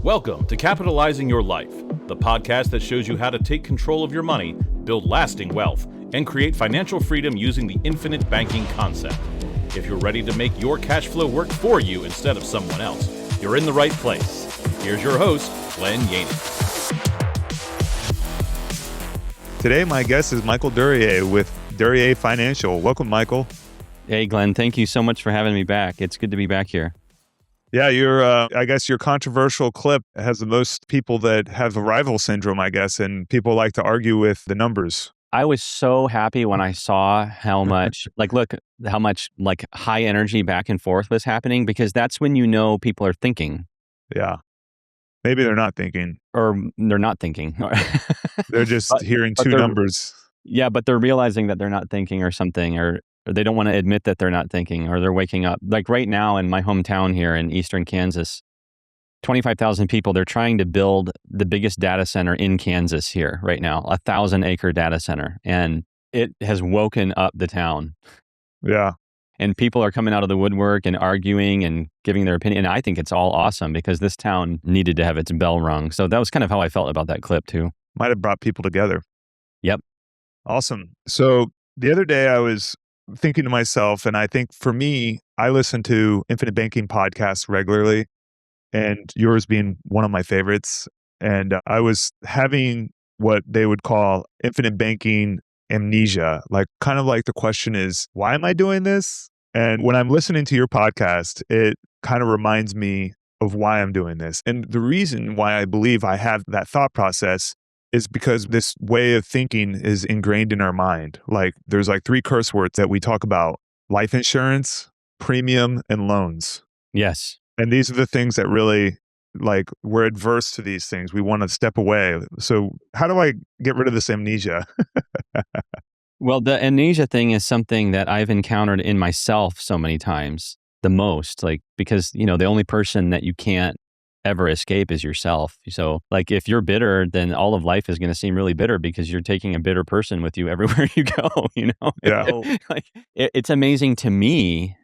Welcome to Capitalizing Your Life, the podcast that shows you how to take control of your money, build lasting wealth, and create financial freedom using the infinite banking concept. If you're ready to make your cash flow work for you instead of someone else, you're in the right place. Here's your host, Glenn Yaney. Today, my guest is Michael Duryea with Duryea Financial. Welcome, Michael. Hey, Glenn. Thank you so much for having me back. It's good to be back here. Yeah, I guess your controversial clip has the most people that have arrival syndrome, I guess, and people like to argue with the numbers. I was so happy when I saw how much, how much high energy back and forth was happening, because that's when you know people are thinking. Yeah. Maybe they're not thinking. Or they're not thinking. They're just hearing two numbers. Yeah, but they're realizing that they're not thinking or something, or they don't want to admit that they're not thinking, or they're waking up. Like right now in my hometown here in eastern Kansas, 25,000 people, they're trying to build the biggest data center in Kansas here right now, 1,000-acre data center. And it has woken up the town. Yeah. And people are coming out of the woodwork and arguing and giving their opinion. And I think it's all awesome because this town needed to have its bell rung. So that was kind of how I felt about that clip too. Might have brought people together. Yep. Awesome. So the other day I was thinking to myself, and I think for me, I listen to Infinite Banking podcasts regularly, and yours being one of my favorites. And I was having what they would call infinite banking amnesia, kind of like the question is, why am I doing this? And when I'm listening to your podcast, it kind of reminds me of why I'm doing this. And the reason why I believe I have that thought process is because this way of thinking is ingrained in our mind. There's three curse words that we talk about: life insurance, premium, and loans. Yes. And these are the things that really, we're adverse to these things. We want to step away. So how do I get rid of this amnesia? Well, the amnesia thing is something that I've encountered in myself so many times, the most, because, the only person that you can't ever escape is yourself. So if you're bitter, then all of life is going to seem really bitter because you're taking a bitter person with you everywhere you go, Yeah. It's amazing to me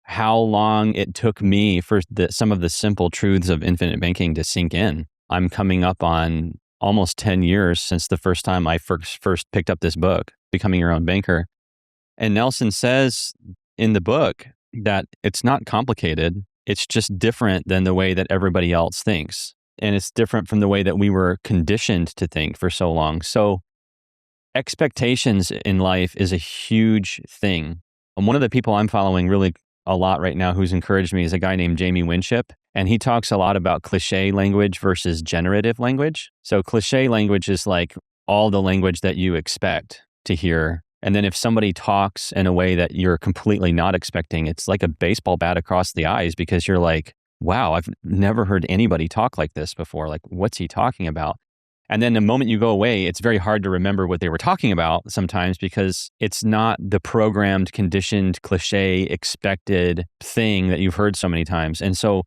how long it took me for some of the simple truths of infinite banking to sink in. I'm coming up on almost 10 years since the first time I first picked up this book, Becoming Your Own Banker. And Nelson says in the book that it's not complicated. It's just different than the way that everybody else thinks. And it's different from the way that we were conditioned to think for so long. So expectations in life is a huge thing. And one of the people I'm following really a lot right now who's encouraged me is a guy named Jamie Winship. And he talks a lot about cliche language versus generative language. So cliche language is all the language that you expect to hear. And then if somebody talks in a way that you're completely not expecting, it's like a baseball bat across the eyes because you're like, wow, I've never heard anybody talk like this before. What's he talking about? And then the moment you go away, it's very hard to remember what they were talking about sometimes because it's not the programmed, conditioned, cliche, expected thing that you've heard so many times. And so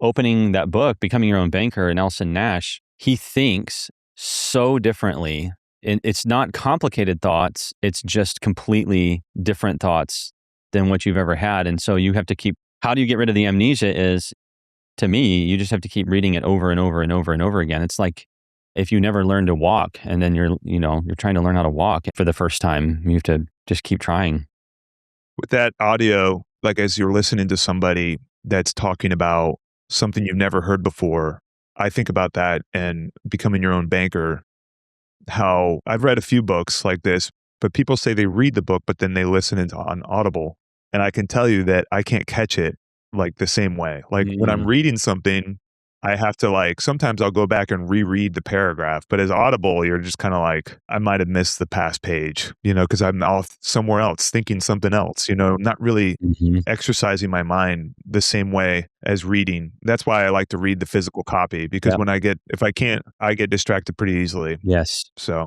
opening that book, Becoming Your Own Banker, Nelson Nash, he thinks so differently. And it's not complicated thoughts. It's just completely different thoughts than what you've ever had. And so you have to how do you get rid of the amnesia is, to me, you just have to keep reading it over and over and over and over again. It's like if you never learn to walk and then you're trying to learn how to walk for the first time, you have to just keep trying. With that audio, as you're listening to somebody that's talking about something you've never heard before, I think about that and Becoming Your Own Banker. How I've read a few books like this, but people say they read the book, but then they listen on Audible. And I can tell you that I can't catch it the same way. When I'm reading something, I have to sometimes I'll go back and reread the paragraph, but as Audible, you're just kind of I might have missed the past page, because I'm off somewhere else thinking something else, not really exercising my mind the same way as reading. That's why I like to read the physical copy because if I can't, I get distracted pretty easily. Yes. So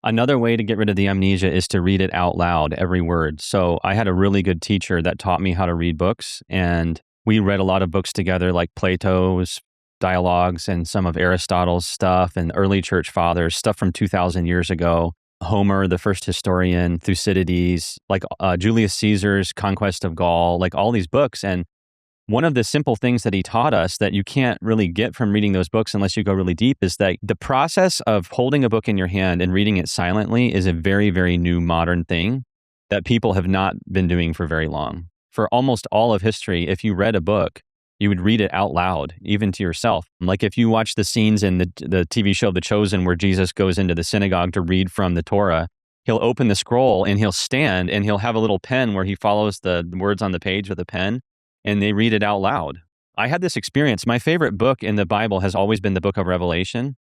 another way to get rid of the amnesia is to read it out loud, every word. So I had a really good teacher that taught me how to read books, and we read a lot of books together, like Plato's dialogues and some of Aristotle's stuff and early church fathers, stuff from 2,000 years ago. Homer, the first historian, Thucydides, Julius Caesar's Conquest of Gaul, all these books. And one of the simple things that he taught us that you can't really get from reading those books unless you go really deep is that the process of holding a book in your hand and reading it silently is a very, very new modern thing that people have not been doing for very long. For almost all of history, if you read a book, you would read it out loud, even to yourself. Like if you watch the scenes in the TV show The Chosen where Jesus goes into the synagogue to read from the Torah, he'll open the scroll and he'll stand and he'll have a little pen where he follows the words on the page with a pen and they read it out loud. I had this experience. My favorite book in the Bible has always been the book of Revelation.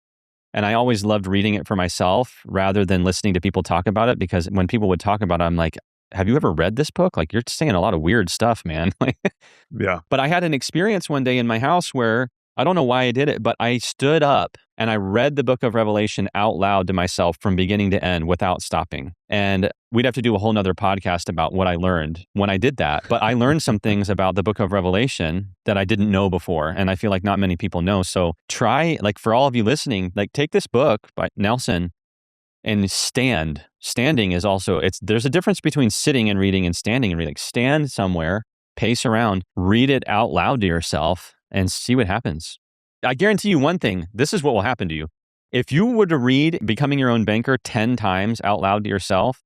And I always loved reading it for myself rather than listening to people talk about it, because when people would talk about it, I'm like, have you ever read this book? Like, you're saying a lot of weird stuff, man. Yeah. But I had an experience one day in my house where I don't know why I did it, but I stood up and I read the book of Revelation out loud to myself from beginning to end without stopping. And we'd have to do a whole nother podcast about what I learned when I did that. But I learned some things about the book of Revelation that I didn't know before. And I feel like not many people know. So try, like for all of you listening, like take this book by Nelson and stand. Standing is also, there's a difference between sitting and reading and standing and reading. Like stand somewhere, pace around, read it out loud to yourself and see what happens. I guarantee you one thing, this is what will happen to you. If you were to read Becoming Your Own Banker 10 times out loud to yourself,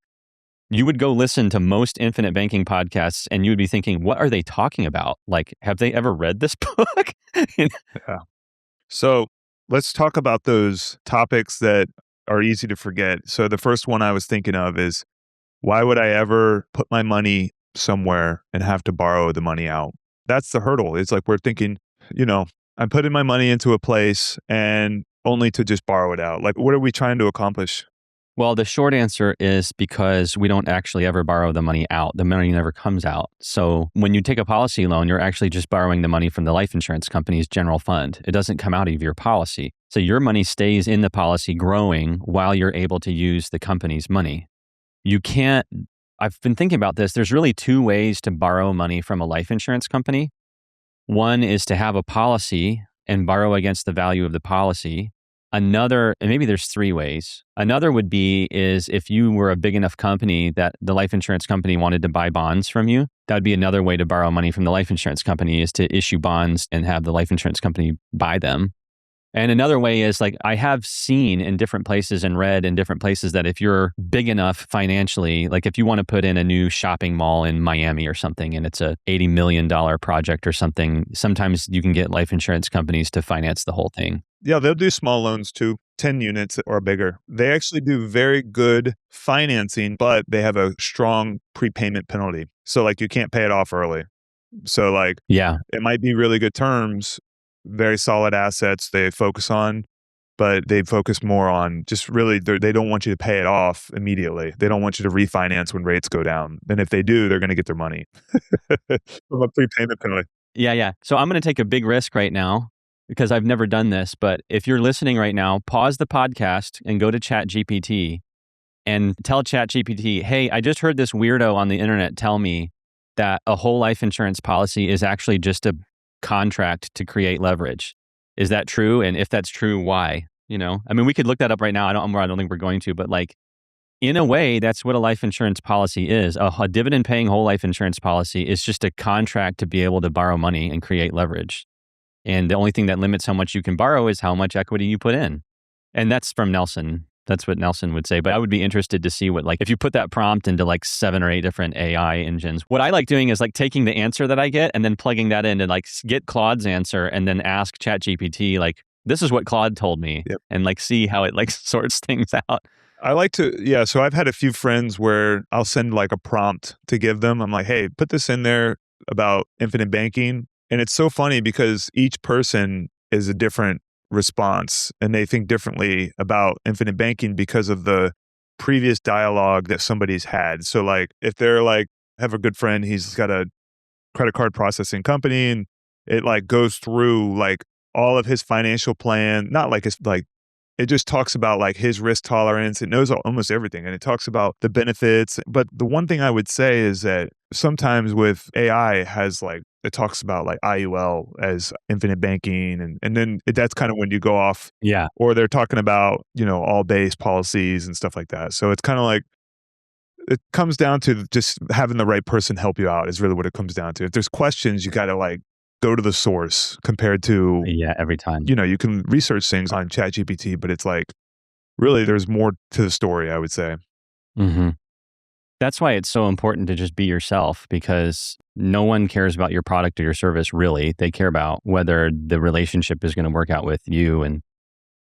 you would go listen to most infinite banking podcasts and you would be thinking, what are they talking about? Like, have they ever read this book? Yeah. So let's talk about those topics that are easy to forget. So the first one I was thinking of is, why would I ever put my money somewhere and have to borrow the money out? That's the hurdle. It's like we're thinking, I'm putting my money into a place and only to just borrow it out. Like, what are we trying to accomplish? Well, the short answer is because we don't actually ever borrow the money out. The money never comes out. So when you take a policy loan, you're actually just borrowing the money from the life insurance company's general fund. It doesn't come out of your policy. So your money stays in the policy growing while you're able to use the company's money. You can't, I've been thinking about this. There's really two ways to borrow money from a life insurance company. One is to have a policy and borrow against the value of the policy. Another, and maybe there's three ways. Another would be is if you were a big enough company that the life insurance company wanted to buy bonds from you, that would be another way to borrow money from the life insurance company, is to issue bonds and have the life insurance company buy them. And another way is, like, I have seen in different places and read in different places that if you're big enough financially, like if you want to put in a new shopping mall in Miami or something, and it's a $80 million project or something, sometimes you can get life insurance companies to finance the whole thing. Yeah, they'll do small loans too, 10 units or bigger. They actually do very good financing, but they have a strong prepayment penalty. So like you can't pay it off early. So like, yeah, it might be really good terms, very solid assets they focus on, but they focus more on just really, they don't want you to pay it off immediately. They don't want you to refinance when rates go down. And if they do, they're going to get their money from a prepayment penalty. Yeah. So I'm going to take a big risk right now because I've never done this. But if you're listening right now, pause the podcast and go to ChatGPT and tell ChatGPT, hey, I just heard this weirdo on the internet tell me that a whole life insurance policy is actually just a contract to create leverage. Is that true? And if that's true, why? I mean, we could look that up right now. I don't think we're going to, but like, in a way, that's what a life insurance policy is. A dividend paying whole life insurance policy is just a contract to be able to borrow money and create leverage. And the only thing that limits how much you can borrow is how much equity you put in. And that's from Nelson. That's what Nelson would say. But I would be interested to see what, like, if you put that prompt into like 7 or 8 different AI engines, what I like doing is like taking the answer that I get and then plugging that in and like get Claude's answer and then ask ChatGPT, like, this is what Claude told me. Yep. And like see how it like sorts things out. I like to, so I've had a few friends where I'll send like a prompt to give them. I'm like, hey, put this in there about infinite banking. And it's so funny because each person is a different response and they think differently about infinite banking because of the previous dialogue that somebody's had. So like if they're like, have a good friend, he's got a credit card processing company and it like goes through like all of his financial plan, not like it's like, it just talks about like his risk tolerance. It knows almost everything and it talks about the benefits. But the one thing I would say is that sometimes with AI it talks about like IUL as infinite banking. And then that's kind of when you go off. Yeah. Or they're talking about, all base policies and stuff like that. So it's kind of like, it comes down to just having the right person help you out is really what it comes down to. If there's questions, you got to like go to the source compared to, Yeah, every time. you can research things on ChatGPT, but it's like, really, there's more to the story, I would say. Mm-hmm. That's why it's so important to just be yourself, because no one cares about your product or your service, really. They care about whether the relationship is going to work out with you. And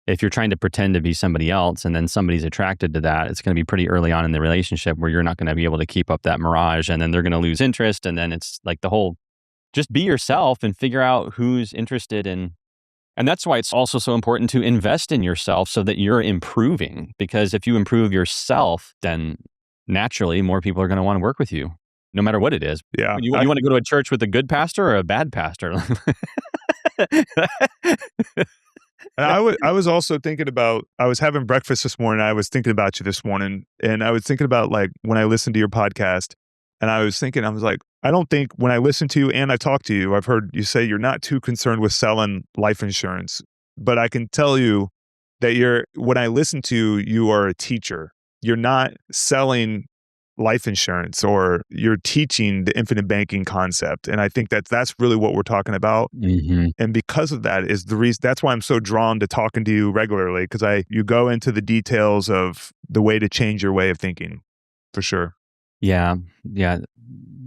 if you're trying to pretend to be somebody else and then somebody's attracted to that, it's going to be pretty early on in the relationship where you're not going to be able to keep up that mirage, and then they're going to lose interest. And then it's like the whole, just be yourself and figure out who's interested in. And that's why it's also so important to invest in yourself so that you're improving. Because if you improve yourself, then naturally more people are going to want to work with you, no matter what it is. Yeah. You want to go to a church with a good pastor or a bad pastor? And I was also thinking about, I was having breakfast this morning. I was thinking about you this morning, and I was thinking about like when I listened to your podcast, and I was like, I don't think when I listen to you and I talk to you, I've heard you say you're not too concerned with selling life insurance, but I can tell you that when I listen to you, you are a teacher. You're not selling life insurance, or you're teaching the infinite banking concept. And I think that's really what we're talking about. Mm-hmm. And because of that is the reason, that's why I'm so drawn to talking to you regularly, because you go into the details of the way to change your way of thinking, for sure. Yeah. Yeah.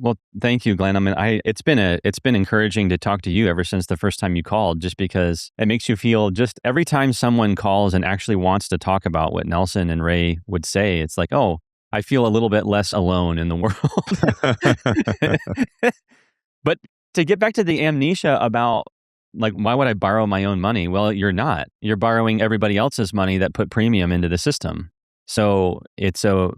Well, thank you, Glenn. I mean, it's been encouraging to talk to you ever since the first time you called, just because it makes you feel, just every time someone calls and actually wants to talk about what Nelson and Ray would say, it's like, oh, I feel a little bit less alone in the world. But to get back to the amnesia about, like, why would I borrow my own money? Well, you're not. You're borrowing everybody else's money that put premium into the system. So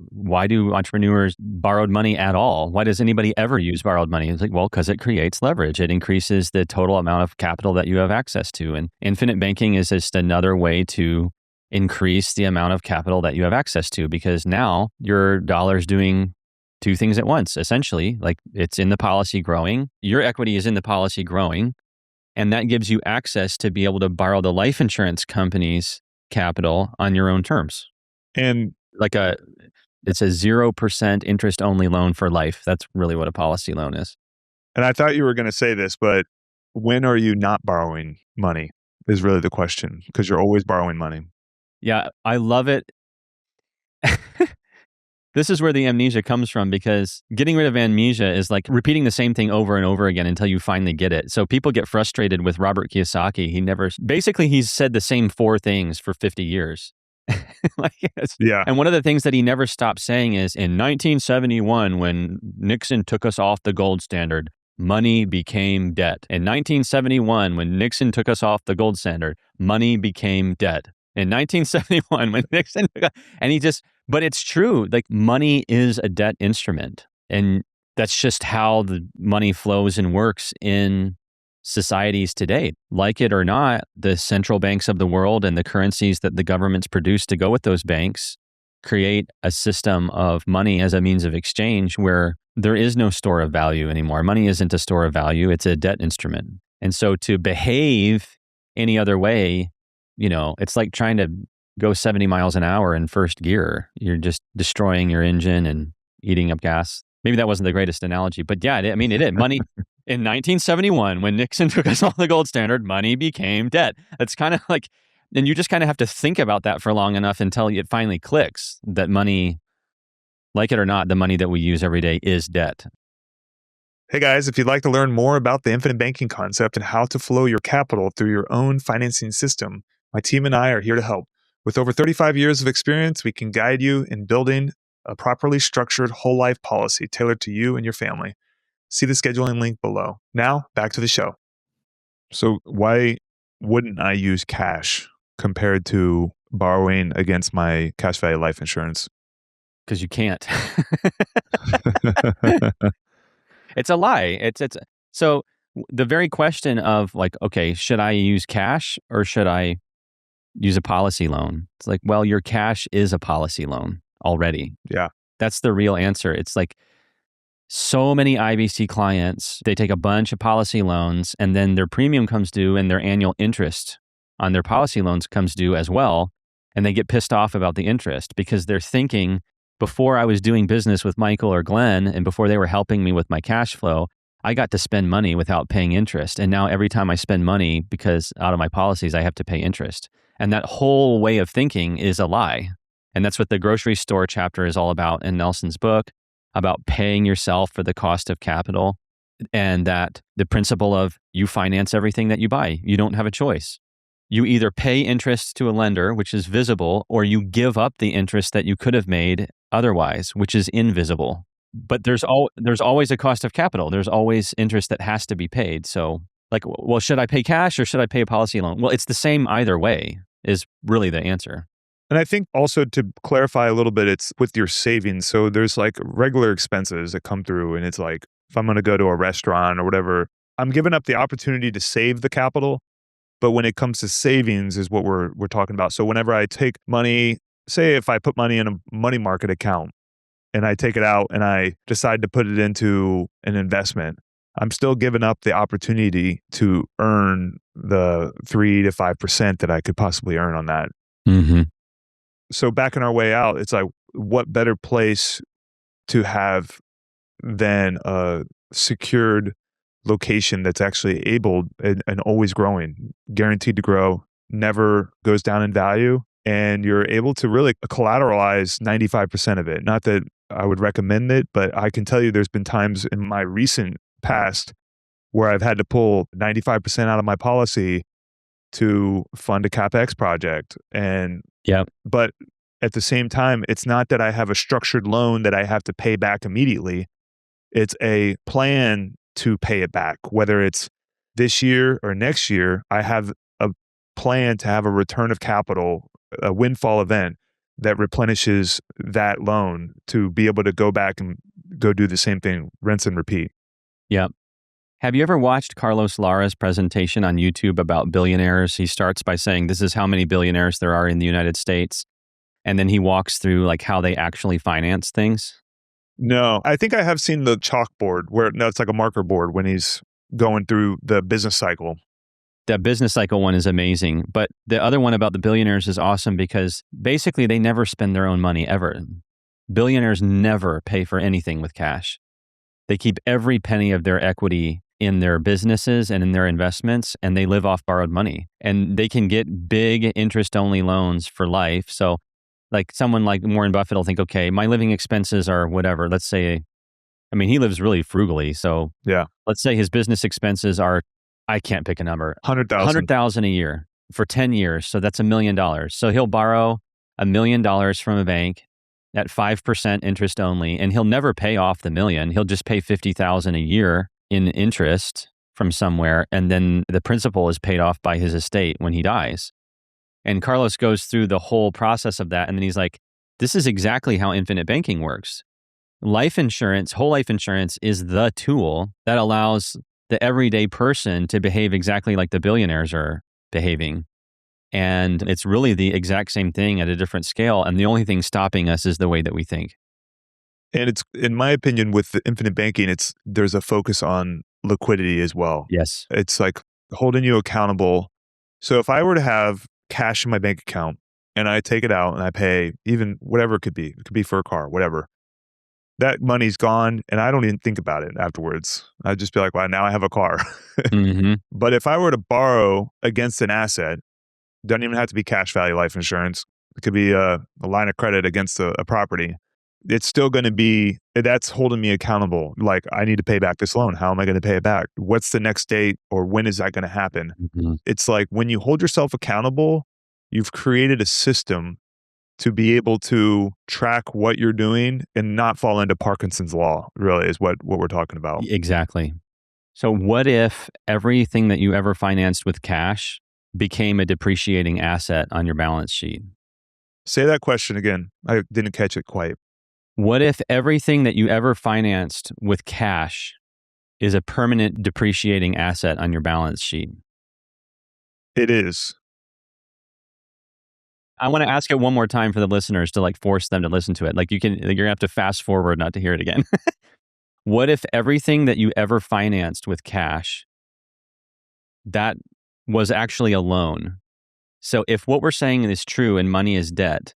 why do entrepreneurs borrowed money at all? Why does anybody ever use borrowed money? It's like, well, because it creates leverage. It increases the total amount of capital that you have access to. And infinite banking is just another way to increase the amount of capital that you have access to, because now your dollar's doing two things at once, essentially. Like, it's in the policy growing, your equity is in the policy growing, and that gives you access to be able to borrow the life insurance company's capital on your own terms. And it's a 0% interest only loan for life. That's really what a policy loan is. And I thought you were going to say this, but when are you not borrowing money is really the question, because you're always borrowing money. Yeah, I love it. This is where the amnesia comes from, because getting rid of amnesia is like repeating the same thing over and over again until you finally get it. So people get frustrated with Robert Kiyosaki. He's said the same four things for 50 years. Yeah. And one of the things that he never stopped saying is, in 1971, when Nixon took us off the gold standard, money became debt. In 1971, when Nixon took us off the gold standard, money became debt. In 1971, when Nixon, but it's true. Like, money is a debt instrument, and that's just how the money flows and works in societies today. Like it or not, the central banks of the world and the currencies that the governments produce to go with those banks create a system of money as a means of exchange where there is no store of value anymore. Money isn't a store of value, it's a debt instrument. And so to behave any other way, it's like trying to go 70 miles an hour in first gear. You're just destroying your engine and eating up gas. Maybe that wasn't the greatest analogy, but yeah, it is. Money in 1971, when Nixon took us off the gold standard, money became debt. It's kind of like, and you just kind of have to think about that for long enough until it finally clicks that money, like it or not, the money that we use every day is debt. Hey guys, if you'd like to learn more about the infinite banking concept and how to flow your capital through your own financing system, my team and I are here to help. With over 35 years of experience, we can guide you in building a properly structured whole life policy tailored to you and your family. See the scheduling link below. Now, back to the show. So why wouldn't I use cash compared to borrowing against my cash value life insurance? Because you can't. It's a lie. So the very question of, like, okay, should I use cash or should I use a policy loan? It's like, well, your cash is a policy loan already. Yeah. That's the real answer. It's like, so many IBC clients, they take a bunch of policy loans and then their premium comes due and their annual interest on their policy loans comes due as well. And they get pissed off about the interest because they're thinking, before I was doing business with Michael or Glenn and before they were helping me with my cash flow, I got to spend money without paying interest. And now every time I spend money because out of my policies, I have to pay interest. And that whole way of thinking is a lie. And that's what the grocery store chapter is all about in Nelson's book, about paying yourself for the cost of capital. And that the principle of you finance everything that you buy. You don't have a choice. You either pay interest to a lender, which is visible, or you give up the interest that you could have made otherwise, which is invisible. But there's always a cost of capital. There's always interest that has to be paid. So like, well, should I pay cash or should I pay a policy loan? Well, it's the same either way is really the answer. And I think also to clarify a little bit, it's with your savings. So there's like regular expenses that come through, and it's like, if I'm going to go to a restaurant or whatever, I'm giving up the opportunity to save the capital. But when it comes to savings is what we're talking about. So whenever I take money, say if I put money in a money market account and I take it out and I decide to put it into an investment, I'm still giving up the opportunity to earn the 3 to 5% that I could possibly earn on that. Mm-hmm. So backing our way out, it's like, what better place to have than a secured location that's actually able and always growing, guaranteed to grow, never goes down in value, and you're able to really collateralize 95% of it. Not that I would recommend it, but I can tell you there's been times in my recent past where I've had to pull 95% out of my policy to fund a CapEx project. But at the same time, it's not that I have a structured loan that I have to pay back immediately. It's a plan to pay it back, whether it's this year or next year. I have a plan to have a return of capital, a windfall event that replenishes that loan to be able to go back and go do the same thing, rinse and repeat. Yeah. Have you ever watched Carlos Lara's presentation on YouTube about billionaires? He starts by saying, this is how many billionaires there are in the United States. And then he walks through like how they actually finance things. No, I think I have seen the chalkboard it's like a marker board when he's going through the business cycle. That business cycle one is amazing. But the other one about the billionaires is awesome because basically they never spend their own money ever. Billionaires never pay for anything with cash. They keep every penny of their equity in their businesses and in their investments, and they live off borrowed money. And they can get big interest-only loans for life. So like someone like Warren Buffett will think, okay, my living expenses are whatever. Let's say, I mean, he lives really frugally. So yeah, let's say his business expenses are, I can't pick a number, 100,000 a year for 10 years. So that's $1 million. So he'll borrow $1 million from a bank at 5% interest only, and he'll never pay off the $1 million. He'll just pay $50,000 a year in interest from somewhere. And then the principal is paid off by his estate when he dies. And Carlos goes through the whole process of that. And then he's like, this is exactly how infinite banking works. Life insurance, whole life insurance is the tool that allows the everyday person to behave exactly like the billionaires are behaving. And it's really the exact same thing at a different scale. And the only thing stopping us is the way that we think. And it's, in my opinion, with the infinite banking, there's a focus on liquidity as well. Yes. It's like holding you accountable. So if I were to have cash in my bank account and I take it out and I pay even whatever it could be for a car, whatever, that money's gone and I don't even think about it afterwards. I'd just be like, well, now I have a car. Mm-hmm. But if I were to borrow against an asset, doesn't even have to be cash value life insurance. It could be a line of credit against a property. It's still going to be, that's holding me accountable. Like, I need to pay back this loan. How am I going to pay it back? What's the next date, or when is that going to happen? Mm-hmm. It's like when you hold yourself accountable, you've created a system to be able to track what you're doing and not fall into Parkinson's law, really, is what we're talking about. Exactly. So what if everything that you ever financed with cash became a depreciating asset on your balance sheet? Say that question again. I didn't catch it quite. What if everything that you ever financed with cash is a permanent depreciating asset on your balance sheet? It is. I want to ask it one more time for the listeners to like force them to listen to it. Like you're gonna have to fast forward not to hear it again. What if everything that you ever financed with cash, that was actually a loan? So if what we're saying is true and money is debt,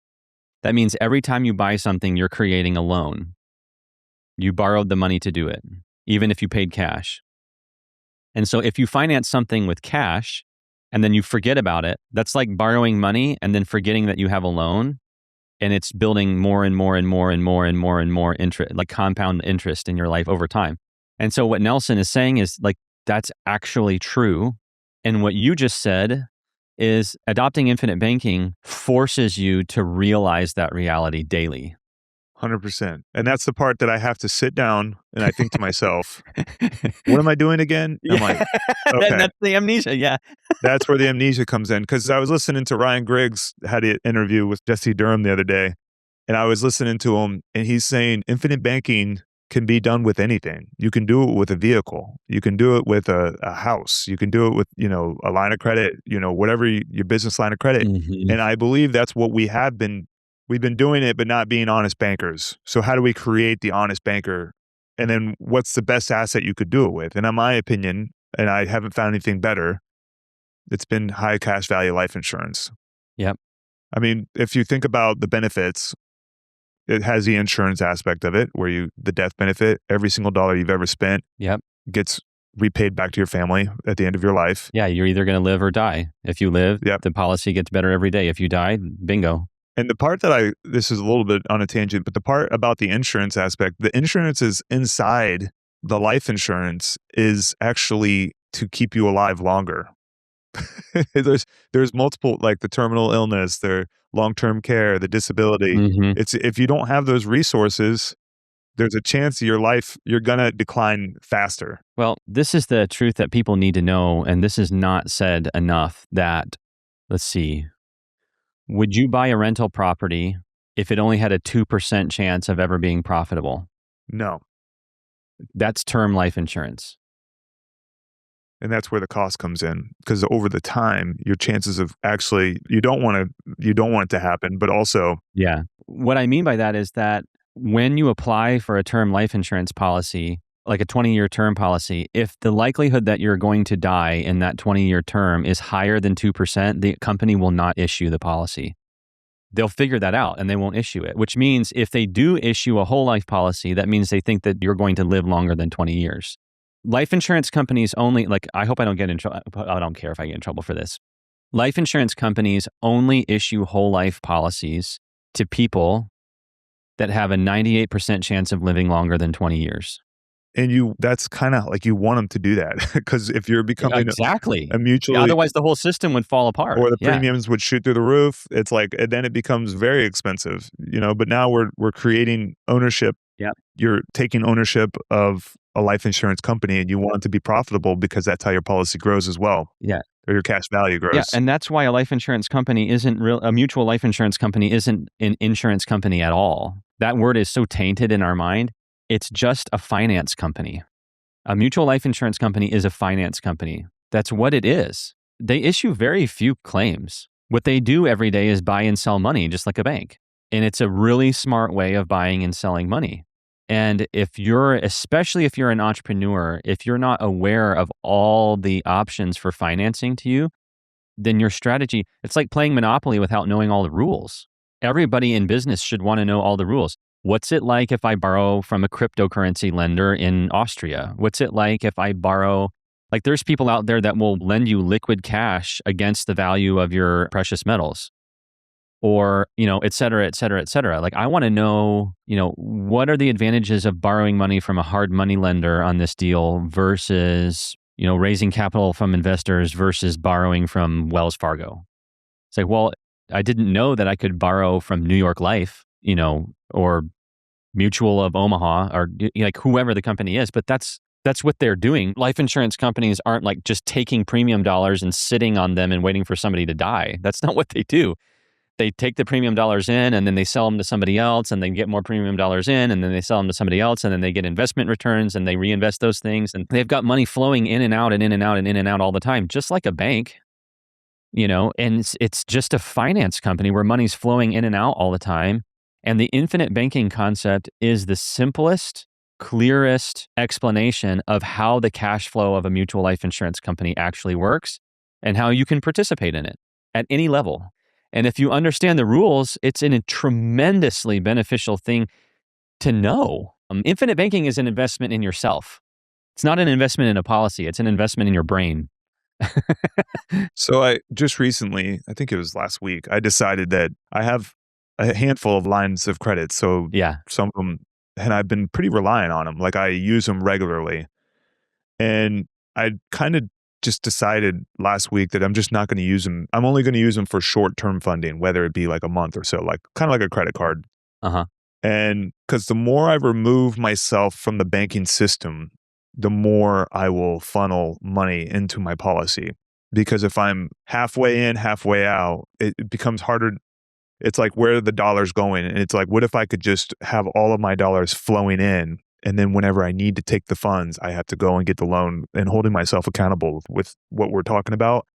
that means every time you buy something, you're creating a loan. You borrowed the money to do it. even if you paid cash. And so if you finance something with cash and then you forget about it, that's like borrowing money and then forgetting that you have a loan, and it's building more and more and more and more and more and more interest, like compound interest in your life over time. And so what Nelson is saying is like, that's actually true. And what you just said is adopting infinite banking forces you to realize that reality daily. 100%. And that's the part that I have to sit down and I think to myself, what am I doing again? I'm like, okay. That's the amnesia. Yeah. That's where the amnesia comes in. Because I was listening to Ryan Griggs had an interview with Jesse Durham the other day, and I was listening to him, and he's saying infinite banking can be done with anything. You can do it with a vehicle. You can do it with a house. You can do it with, a line of credit, whatever your business line of credit. Mhm. And I believe that's what we've been doing it, but not being honest bankers. So how do we create the honest banker? And then what's the best asset you could do it with? And in my opinion, and I haven't found anything better, it's been high cash value life insurance. Yep. I mean, if you think about the benefits, it has the insurance aspect of it where the death benefit, every single dollar you've ever spent Yep. gets repaid back to your family at the end of your life. Yeah. You're either going to live or die. If you live, Yep. the policy gets better every day. If you die, bingo. And the part that this is a little bit on a tangent, but the part about the insurance aspect, the insurance is inside the life insurance is actually to keep you alive longer. There's multiple, like the terminal illness, the long-term care, the disability. Mhm. It's if you don't have those resources, there's a chance of your life, you're going to decline faster. Well, this is the truth that people need to know, and this is not said enough that, let's see, would you buy a rental property if it only had a 2% chance of ever being profitable? No. That's term life insurance. And that's where the cost comes in, because over the time, your chances of actually, you don't want it to happen, but also. Yeah. What I mean by that is that when you apply for a term life insurance policy, like a 20-year term policy, if the likelihood that you're going to die in that 20-year term is higher than 2%, the company will not issue the policy. They'll figure that out and they won't issue it, which means if they do issue a whole life policy, that means they think that you're going to live longer than 20 years. Life insurance companies only, I hope I don't get in trouble. I don't care if I get in trouble for this. Life insurance companies only issue whole life policies to people that have a 98% chance of living longer than 20 years. And that's kind of like you want them to do that, because if you're becoming exactly a mutually, otherwise the whole system would fall apart, or the premiums would shoot through the roof. It's like, and then it becomes very expensive, but now we're creating ownership. Yeah. You're taking ownership of a life insurance company, and you want it to be profitable because that's how your policy grows as well. Yeah. Or your cash value grows. Yeah, and that's why a life insurance company a mutual life insurance company isn't an insurance company at all. That word is so tainted in our mind. It's just a finance company. A mutual life insurance company is a finance company. That's what it is. They issue very few claims. What they do every day is buy and sell money, just like a bank. And it's a really smart way of buying and selling money. And especially if you're an entrepreneur, if you're not aware of all the options for financing to you, then your strategy, it's like playing Monopoly without knowing all the rules. Everybody in business should want to know all the rules. What's it like if I borrow from a cryptocurrency lender in Austria? What's it like if I borrow, there's people out there that will lend you liquid cash against the value of your precious metals, or, et cetera, et cetera, et cetera. I want to know, what are the advantages of borrowing money from a hard money lender on this deal versus, raising capital from investors versus borrowing from Wells Fargo. It's like, well, I didn't know that I could borrow from New York Life, or Mutual of Omaha, or whoever the company is, but that's what they're doing. Life insurance companies aren't just taking premium dollars and sitting on them and waiting for somebody to die. That's not what they do. They take the premium dollars in and then they sell them to somebody else and they get more premium dollars in and then they sell them to somebody else and then they get investment returns and they reinvest those things. And they've got money flowing in and out and in and out and in and out all the time, just like a bank, and it's just a finance company where money's flowing in and out all the time. And the infinite banking concept is the simplest, clearest explanation of how the cash flow of a mutual life insurance company actually works and how you can participate in it at any level. And if you understand the rules, it's a tremendously beneficial thing to know. Infinite banking is an investment in yourself. It's not an investment in a policy. It's an investment in your brain. So I just recently, I think it was last week, I decided that I have a handful of lines of credit. So Yeah. some of them, and I've been pretty reliant on them. Like I use them regularly. And I kind of just decided last week that I'm just not going to use them. I'm only going to use them for short-term funding, whether it be like a month or so, like kind of like a credit card. Uh-huh. And because the more I remove myself from the banking system, the more I will funnel money into my policy. Because if I'm halfway in, halfway out, it becomes harder. It's like, where are the dollars going? And it's like, what if I could just have all of my dollars flowing in? And then whenever I need to take the funds, I have to go and get the loan, and holding myself accountable with what we're talking about.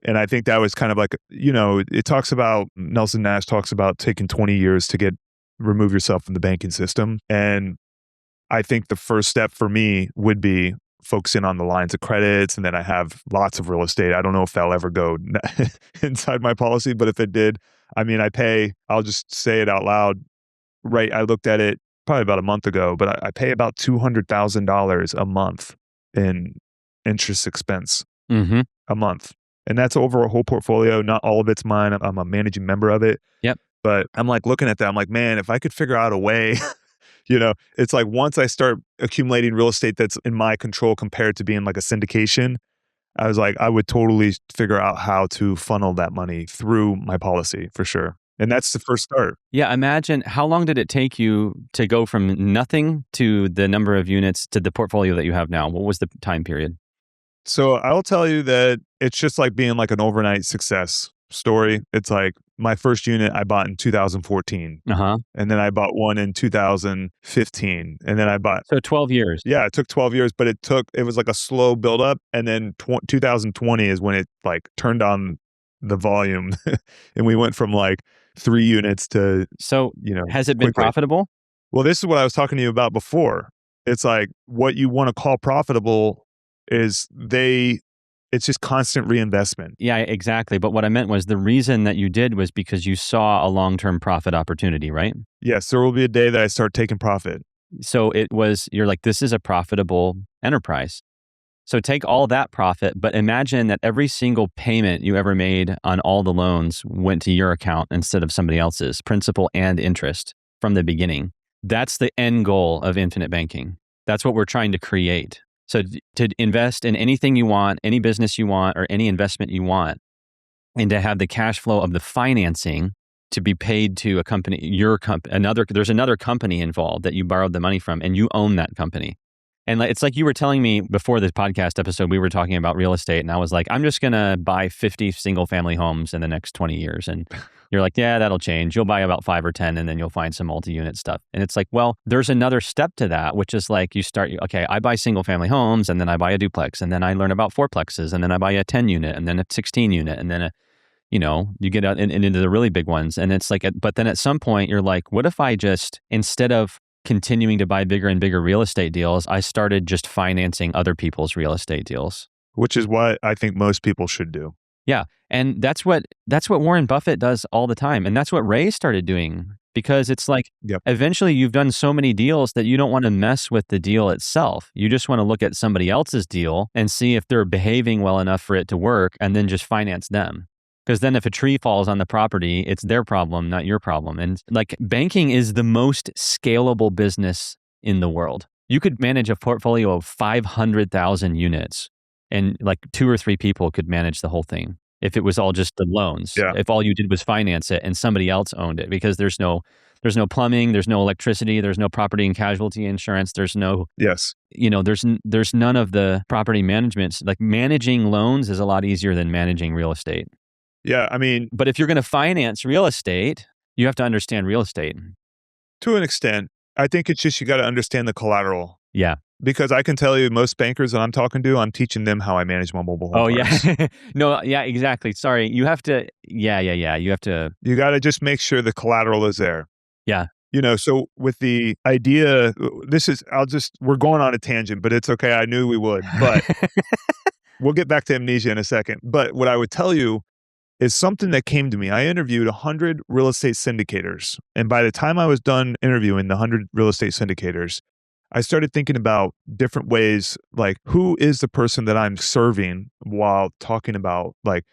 And I think that was kind of like, it talks about, Nelson Nash talks about taking 20 years to remove yourself from the banking system. And I think the first step for me would be focusing on the lines of credits. And then I have lots of real estate. I don't know if that'll ever go inside my policy, but if it did, I mean, I'll just say it out loud. Right. I looked at it probably about a month ago, but I pay about $200,000 a month in interest expense Mm-hmm. a month. And that's over a whole portfolio. Not all of it's mine. I'm a managing member of it. Yep. But I'm like looking at that. I'm like, man, if I could figure out a way, it's like once I start accumulating real estate that's in my control compared to being like a syndication, I was like, I would totally figure out how to funnel that money through my policy for sure. And that's the first start. Yeah, imagine how long did it take you to go from nothing to the number of units to the portfolio that you have now? What was the time period? So I'll tell you that it's just like being like an overnight success story. It's like my first unit I bought in 2014. Uh-huh. And then I bought one in 2015. And then I bought. So 12 years. Yeah, it took 12 years, but it was like a slow buildup. And then 2020 is when it like turned on the volume. And we went from like 3 units to, So has it been quickly. profitable? Well, this is what I was talking to you about before. It's like what you want to call profitable is it's just constant reinvestment. Yeah, exactly. But what I meant was the reason that you did was because you saw a long-term profit opportunity, right? Yes, there will be a day that I start taking profit. So you're like, this is a profitable enterprise. So take all that profit, but imagine that every single payment you ever made on all the loans went to your account instead of somebody else's, principal and interest from the beginning. That's the end goal of infinite banking. That's what we're trying to create. So to invest in anything you want, any business you want, or any investment you want, and to have the cash flow of the financing to be paid to a company, your company, there's another company involved that you borrowed the money from, and you own that company. And it's like you were telling me before this podcast episode, we were talking about real estate, and I was like, I'm just going to buy 50 single family homes in the next 20 years. And you're like, yeah, that'll change. You'll buy about 5 or 10, and then you'll find some multi-unit stuff. And it's like, well, there's another step to that, which is like okay, I buy single family homes, and then I buy a duplex, and then I learn about fourplexes, and then I buy a 10 unit, and then a 16 unit, and then you get out into the really big ones. And it's like, but then at some point you're like, what if I just, instead of continuing to buy bigger and bigger real estate deals, I started just financing other people's real estate deals. Which is what I think most people should do. Yeah. And that's what Warren Buffett does all the time. And that's what Ray started doing, because it's like, eventually you've done so many deals that you don't want to mess with the deal itself. You just want to look at somebody else's deal and see if they're behaving well enough for it to work, and then just finance them. Because then if a tree falls on the property, it's their problem, not your problem. And like, banking is the most scalable business in the world. You could manage a portfolio of 500,000 units, and like 2 or 3 people could manage the whole thing if it was all just the loans. Yeah. If all you did was finance it and somebody else owned it, because there's no plumbing, there's no electricity, there's no property and casualty insurance, there's no, there's none of the property management. Like, managing loans is a lot easier than managing real estate. Yeah, I mean, but if you're going to finance real estate, you have to understand real estate. To an extent. I think it's just you got to understand the collateral. Yeah. Because I can tell you, most bankers that I'm talking to, I'm teaching them how I manage my mobile home parks. Yeah. No, yeah, exactly. Sorry. You have to, You have to. You got to just make sure the collateral is there. Yeah. So with the idea, we're going on a tangent, but it's okay. I knew we would, but we'll get back to Amnesia in a second. But what I would tell you is something that came to me. I interviewed 100 real estate syndicators. And by the time I was done interviewing the 100 real estate syndicators, I started thinking about different ways, like who is the person that I'm serving while talking about like,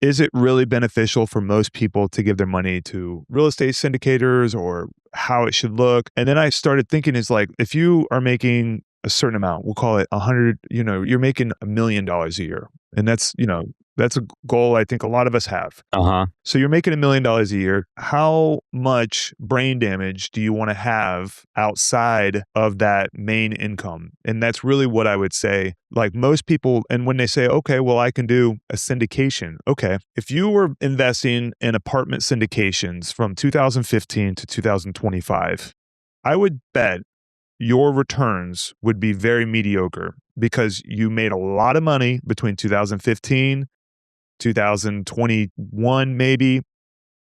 is it really beneficial for most people to give their money to real estate syndicators or how it should look? And then I started thinking is like, if you are making a certain amount, we'll call it 100, you're making $1 million a year. And that's a goal I think a lot of us have. Uh-huh. So you're making $1 million a year. How much brain damage do you want to have outside of that main income? And that's really what I would say. Like most people, and when they say, okay, well, I can do a syndication. Okay. If you were investing in apartment syndications from 2015 to 2025, I would bet your returns would be very mediocre because you made a lot of money between 2015 2021 maybe.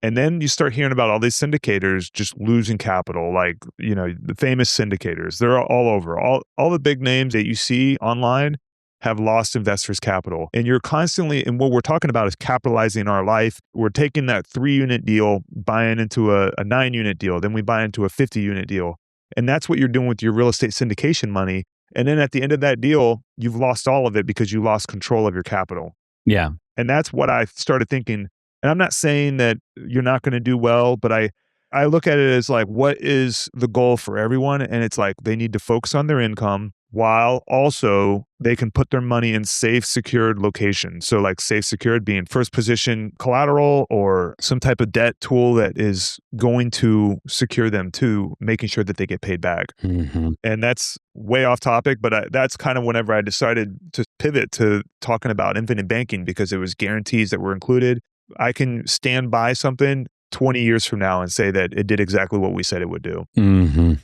And then you start hearing about all these syndicators just losing capital, like, the famous syndicators. They're all over. All the big names that you see online have lost investors' capital. And you're constantly, and what we're talking about is capitalizing our life. We're taking that 3-unit deal, buying into a 9-unit deal, then we buy into a 50-unit deal. And that's what you're doing with your real estate syndication money. And then at the end of that deal, you've lost all of it because you lost control of your capital. Yeah. And that's what I started thinking. And I'm not saying that you're not going to do well, but I look at it as like, what is the goal for everyone? And it's like, they need to focus on their income while also they can put their money in safe, secured locations. So like safe, secured being first position collateral or some type of debt tool that is going to secure them to making sure that they get paid back. Mm-hmm. And that's way off topic, but that's kind of whenever I decided to pivot to talking about infinite banking because it was guarantees that were included. I can stand by something 20 years from now and say that it did exactly what we said it would do. Mm-hmm.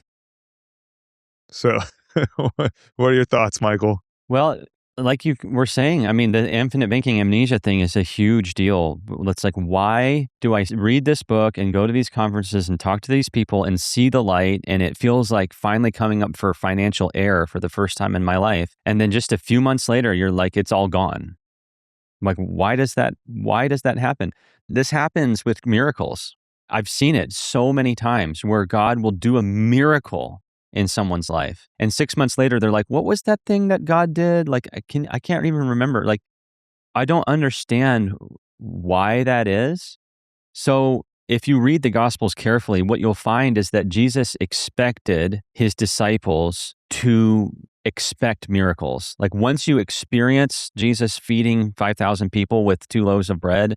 So what are your thoughts, Michael? Well, like you were saying, I mean, the infinite banking amnesia thing is a huge deal. It's like, why do I read this book and go to these conferences and talk to these people and see the light? And it feels like finally coming up for financial air for the first time in my life. And then just a few months later, you're like, it's all gone. I'm like, why does that happen? This happens with miracles. I've seen it so many times where God will do a miracle in someone's life. And 6 months later, they're like, what was that thing that God did? Like, I can't even remember. Like, I don't understand why that is. So if you read the Gospels carefully, what you'll find is that Jesus expected his disciples to expect miracles. Like once you experience Jesus feeding 5,000 people with 2 loaves of bread,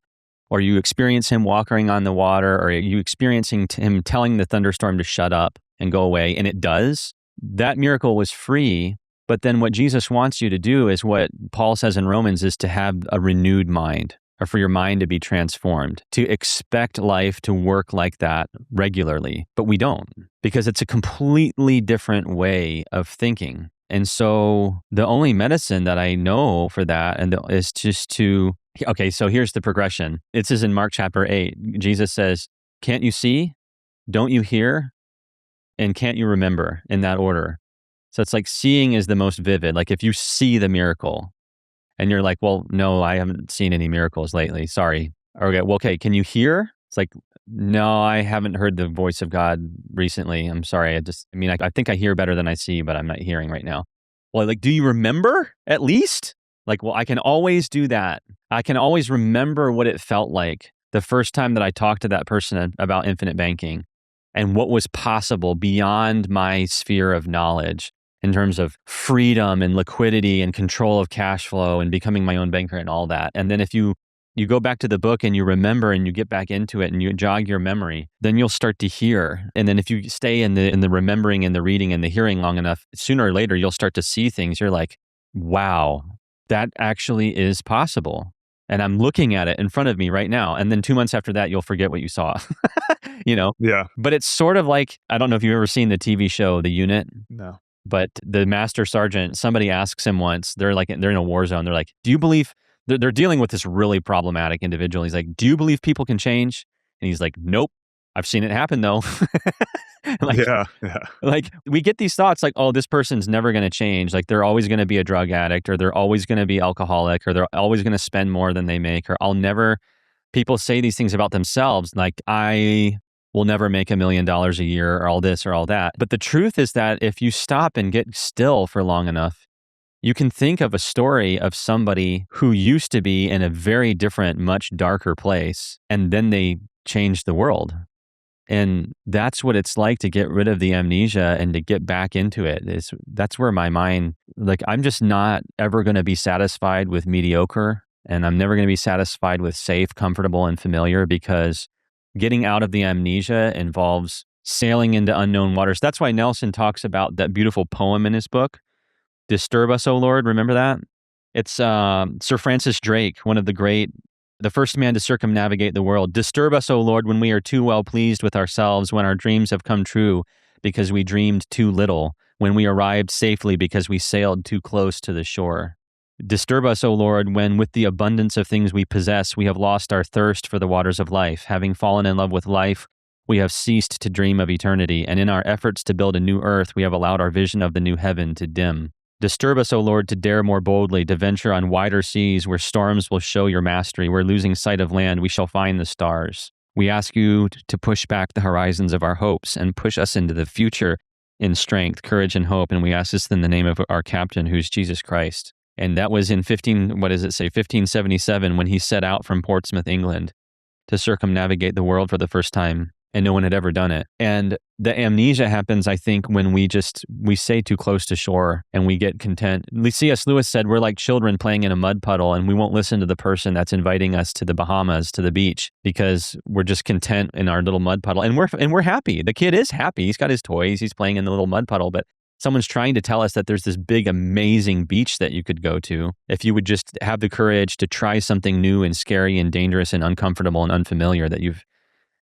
or you experience him walking on the water, or you experiencing him telling the thunderstorm to shut up and go away, and it does, that miracle was free. But then what Jesus wants you to do is what Paul says in Romans is to have a renewed mind, or for your mind to be transformed, to expect life to work like that regularly. But we don't, because it's a completely different way of thinking. And so the only medicine that I know for that is just to, okay, so here's the progression. It says in Mark chapter 8, Jesus says, can't you see? Don't you hear? And can't you remember, in that order? So it's like seeing is the most vivid. Like if you see the miracle and you're like, well, no, I haven't seen any miracles lately. Sorry. Okay, well, okay, can you hear? It's like, no, I haven't heard the voice of God recently. I'm sorry. I think I hear better than I see, but I'm not hearing right now. Well, like, do you remember at least? Like, well, I can always do that. I can always remember what it felt like the first time that I talked to that person about infinite banking and what was possible beyond my sphere of knowledge in terms of freedom and liquidity and control of cash flow and becoming my own banker and all that. And then if you go back to the book and you remember and you get back into it and you jog your memory, then you'll start to hear. And then if you stay in the remembering and the reading and the hearing long enough, sooner or later, you'll start to see things. You're like, wow, that actually is possible. And I'm looking at it in front of me right now. And then 2 months after that, you'll forget what you saw, Yeah. But it's sort of like, I don't know if you've ever seen the TV show, The Unit. No. But the master sergeant, somebody asks him once, they're in a war zone. They're like, do you believe, they're dealing with this really problematic individual. He's like, do you believe people can change? And he's like, nope, I've seen it happen though. Yeah. Like we get these thoughts like, oh, this person's never going to change. Like they're always going to be a drug addict, or they're always going to be alcoholic, or they're always going to spend more than they make, or people say these things about themselves. Like I we'll never make $1 million a year or all this or all that. But the truth is that if you stop and get still for long enough, you can think of a story of somebody who used to be in a very different, much darker place, and then they changed the world. And that's what it's like to get rid of the amnesia and to get back into it. That's where my mind, like, I'm just not ever going to be satisfied with mediocre, and I'm never going to be satisfied with safe, comfortable, and familiar, because getting out of the amnesia involves sailing into unknown waters. That's why Nelson talks about that beautiful poem in his book, Disturb Us, O Lord. Remember that? It's Sir Francis Drake, the first man to circumnavigate the world. Disturb us, O Lord, when we are too well pleased with ourselves, when our dreams have come true because we dreamed too little, when we arrived safely because we sailed too close to the shore. Disturb us, O Lord, when with the abundance of things we possess, we have lost our thirst for the waters of life. Having fallen in love with life, we have ceased to dream of eternity, and in our efforts to build a new earth, we have allowed our vision of the new heaven to dim. Disturb us, O Lord, to dare more boldly, to venture on wider seas where storms will show your mastery, where losing sight of land we shall find the stars. We ask you to push back the horizons of our hopes and push us into the future in strength, courage, and hope. And we ask this in the name of our captain, who's Jesus Christ. And that was in 1577, when he set out from Portsmouth, England, to circumnavigate the world for the first time, and no one had ever done it. And the amnesia happens, I think, when we stay too close to shore and we get content. C.S. Lewis said we're like children playing in a mud puddle, and we won't listen to the person that's inviting us to the Bahamas, to the beach, because we're just content in our little mud puddle. And we're happy. The kid is happy. He's got his toys. He's playing in the little mud puddle, but someone's trying to tell us that there's this big, amazing beach that you could go to if you would just have the courage to try something new and scary and dangerous and uncomfortable and unfamiliar that you've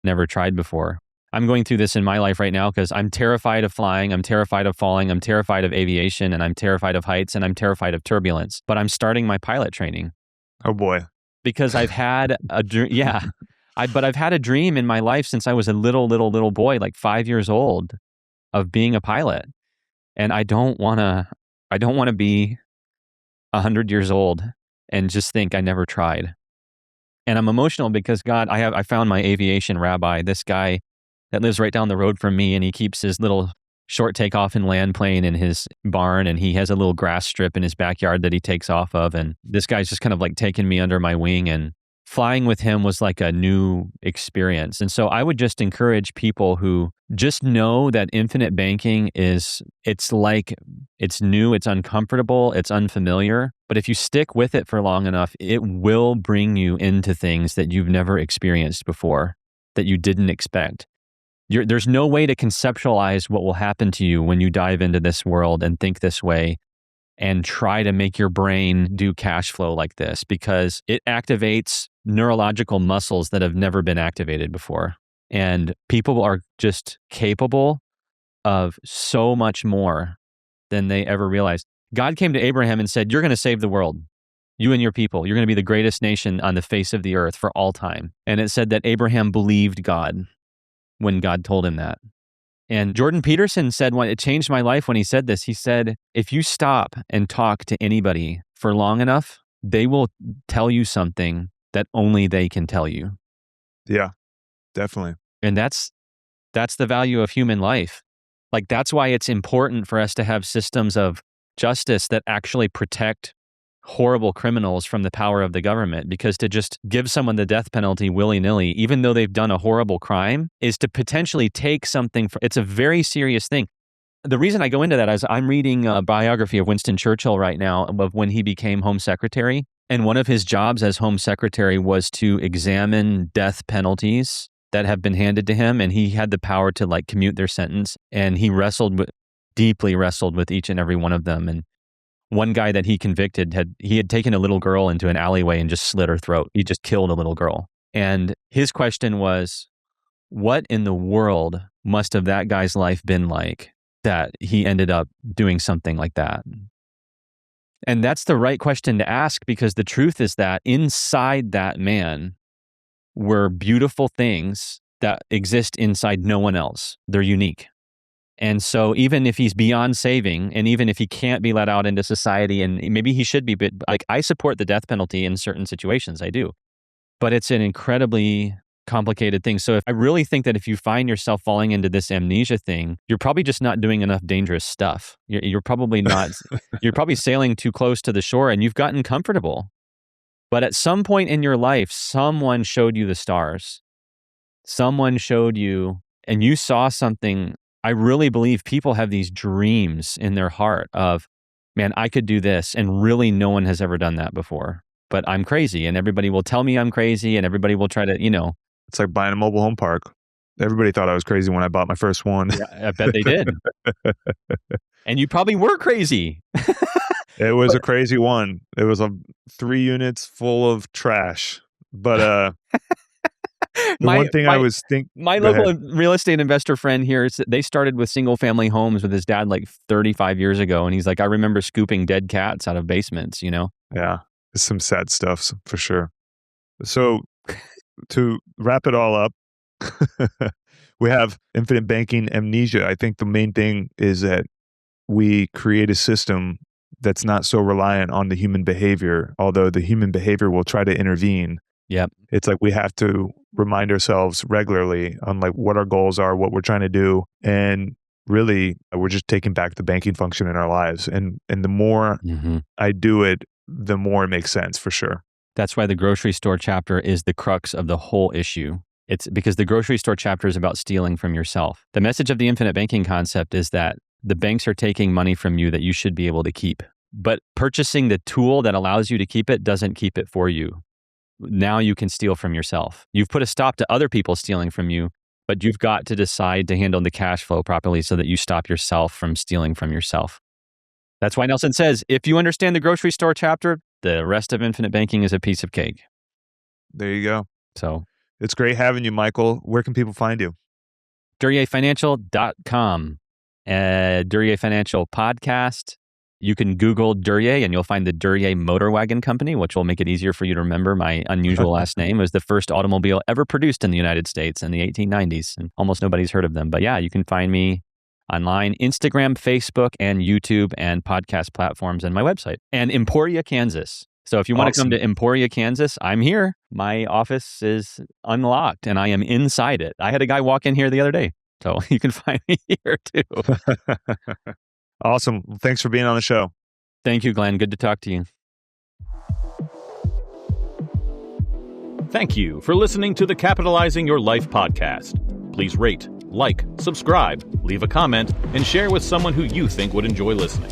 never tried before. I'm going through this in my life right now because I'm terrified of flying, I'm terrified of falling, I'm terrified of aviation, and I'm terrified of heights, and I'm terrified of turbulence. But I'm starting my pilot training. Oh boy. Because I've had a dream. Yeah. But I've had a dream in my life since I was a little boy, like 5 years old, of being a pilot. And I don't want to be 100 years old and just think I never tried. And I'm emotional because I found my aviation rabbi, this guy that lives right down the road from me, and he keeps his little short takeoff and land plane in his barn, and he has a little grass strip in his backyard that he takes off of. And this guy's just kind of like taken me under my wing, and flying with him was like a new experience. And so I would just encourage people who just know that infinite banking it's new, it's uncomfortable, it's unfamiliar. But if you stick with it for long enough, it will bring you into things that you've never experienced before, that you didn't expect. There's no way to conceptualize what will happen to you when you dive into this world and think this way and try to make your brain do cash flow like this, because it activates neurological muscles that have never been activated before. And people are just capable of so much more than they ever realized. God came to Abraham and said, you're going to save the world, you and your people. You're going to be the greatest nation on the face of the earth for all time. And it said that Abraham believed God when God told him that. And Jordan Peterson said, it changed my life when he said this. He said, if you stop and talk to anybody for long enough, they will tell you something that only they can tell you. Yeah, definitely. And that's the value of human life. Like, that's why it's important for us to have systems of justice that actually protect horrible criminals from the power of the government, because to just give someone the death penalty willy-nilly, even though they've done a horrible crime, is to potentially take something. It's a very serious thing. The reason I go into that is I'm reading a biography of Winston Churchill right now of when he became Home Secretary. And one of his jobs as Home Secretary was to examine death penalties that have been handed to him. And he had the power to like commute their sentence. And he deeply wrestled with each and every one of them. And one guy that he convicted had taken a little girl into an alleyway and just slit her throat. He just killed a little girl. And his question was, what in the world must have that guy's life been like that he ended up doing something like that? And that's the right question to ask, because the truth is that inside that man were beautiful things that exist inside no one else. They're unique. And so even if he's beyond saving, and even if he can't be let out into society, and maybe he should be, but like, I support the death penalty in certain situations, I do. But it's an incredibly complicated things. So I really think that if you find yourself falling into this amnesia thing, you're probably just not doing enough dangerous stuff. You're probably not, you're probably sailing too close to the shore and you've gotten comfortable. But at some point in your life, someone showed you the stars. Someone showed you, and you saw something. I really believe people have these dreams in their heart of, man, I could do this. And really, no one has ever done that before. But I'm crazy, and everybody will tell me I'm crazy, and everybody will try to, It's like buying a mobile home park. Everybody thought I was crazy when I bought my first one. Yeah, I bet they did. And you probably were crazy. It was a crazy one. It was 3 units full of trash. But one thing I was thinking... My local real estate investor friend here, they started with single family homes with his dad like 35 years ago. And he's like, I remember scooping dead cats out of basements, Yeah, it's some sad stuff for sure. So to wrap it all up, we have infinite banking amnesia. I think the main thing is that we create a system that's not so reliant on the human behavior, although the human behavior will try to intervene. Yep. It's like we have to remind ourselves regularly on like what our goals are, what we're trying to do. And really, we're just taking back the banking function in our lives. And the more I do it, the more it makes sense for sure. That's why the grocery store chapter is the crux of the whole issue. It's because the grocery store chapter is about stealing from yourself. The message of the infinite banking concept is that the banks are taking money from you that you should be able to keep. But purchasing the tool that allows you to keep it doesn't keep it for you. Now you can steal from yourself. You've put a stop to other people stealing from you, but you've got to decide to handle the cash flow properly so that you stop yourself from stealing from yourself. That's why Nelson says, if you understand the grocery store chapter, the rest of infinite banking is a piece of cake. There you go. So it's great having you, Michael. Where can people find you? DuryeaFinancial.com. Duryea Financial Podcast. You can Google Duryea and you'll find the Duryea Motor Wagon Company, which will make it easier for you to remember my unusual last name. It was the first automobile ever produced in the United States in the 1890s, and almost nobody's heard of them. But yeah, you can find me online, Instagram, Facebook, and YouTube, and podcast platforms, and my website. And Emporia, Kansas. So if you want to come to Emporia, Kansas, I'm here. My office is unlocked, and I am inside it. I had a guy walk in here the other day, so you can find me here too. Awesome. Thanks for being on the show. Thank you, Glenn. Good to talk to you. Thank you for listening to the Capitalizing Your Life podcast. Please rate, like, subscribe, leave a comment, and share with someone who you think would enjoy listening.